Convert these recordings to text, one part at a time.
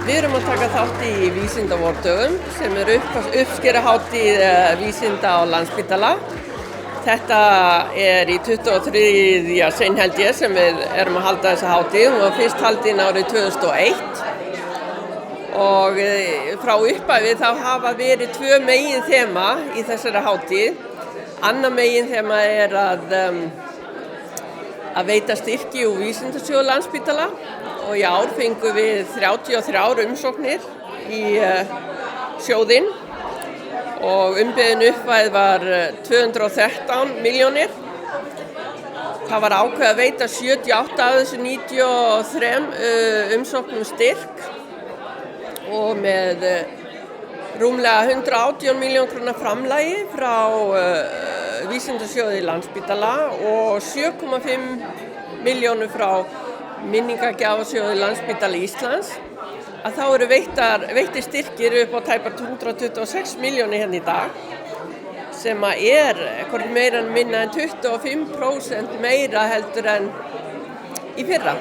Við erum að taka þátt í vísindavordögum sem uppskeruhátíð vísinda á Landspítala. Þetta í 23. sinn held ég sem við erum að halda þessa hátíð. Hún var fyrst haldin árið 2001 og frá upphafi þá hafa verið 2 meginþema í þessari hátíð. Annað meginþema að veita styrki úr vísindasjóði Landspítala og í ár fengum við 33 umsóknir í sjóðinn og umbeðin upphæð var 213 milljónir. Það var ákveðið að veita 78 af þessu 93 umsóknum styrk og með rúmlega 118 milljón króna framlagi frá vísindasjóði Landspítala og 7,5 milljónir frá minningagjafasjóði Landspítala Íslands, að þá eru veittir styrkir upp á tæpar 126 milljónir hérna í dag, sem hvort meira en minna en 25% meira heldur en í fyrra.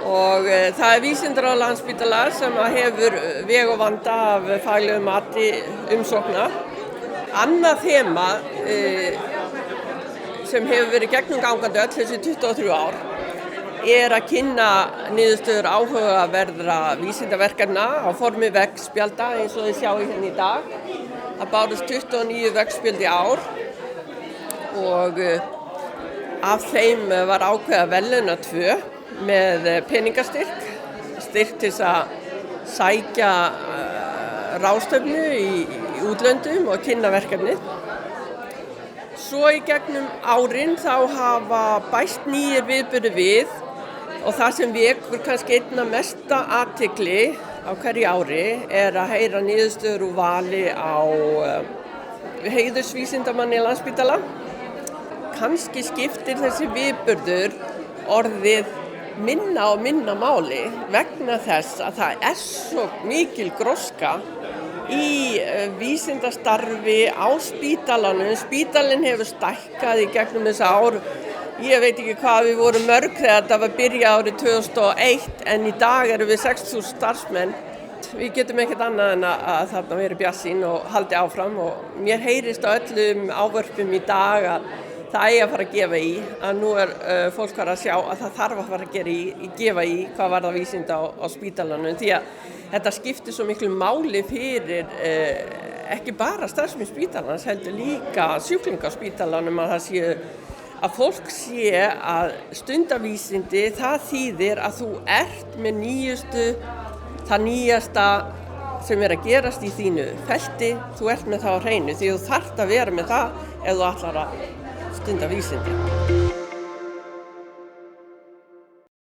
Og það vísindaráð Landspítala sem hefur veg og vanda af faglegu mati umsókna. Annað þema sem hefur verið gegnumgangandi öll þessi 23 ár að kynna niðurstöður áhugaverðra vísindaverkefna á formi veggspjalda eins og þið sjáið hérna í dag. Það bárust 29 veggspjöld í ár og af þeim var ákveðið að verðlauna 2 með peningastyrk, styrk til að sækja ráðstefnu í útlöndum og kynna verkefnið. Svo í gegnum árin þá hafa bæst nýjir viðburðir við og það sem vekur kannski einna mesta athygli á hverju ári að heyra niðurstöður úr vali á heiðursvísindamanni Landspítala. Kannski skiptir þessi viðburður orðið minna og minna máli vegna þess að það svo mikil gróska í vísindastarfi á spítalanum. Spítalinn hefur stækkað í gegnum þessa ár. Ég veit ekki hvað við vorum mörg þegar þetta var byrjað árið 2001 en í dag erum við 6.000 starfsmenn. Við getum ekkert annað en að þarna verið bjartsýn og haldi áfram og mér heyrist á öllum ávörpum í dag að það að fara að gefa í, að nú fólk að sjá að það þarf að fara að gefa í hvað var það vísinda á spítalanum því að þetta skiptir svo miklu máli fyrir ekki bara starfsmenn spítalans heldur líka sjúklinga á spítalanum að fólk sé að stundavísindi það þýðir að þú með það nýjasta sem að gerast í þínu felti, þú með það á hreinu því þú þarft að vera með það ef þú ætlar að stunda vísindi.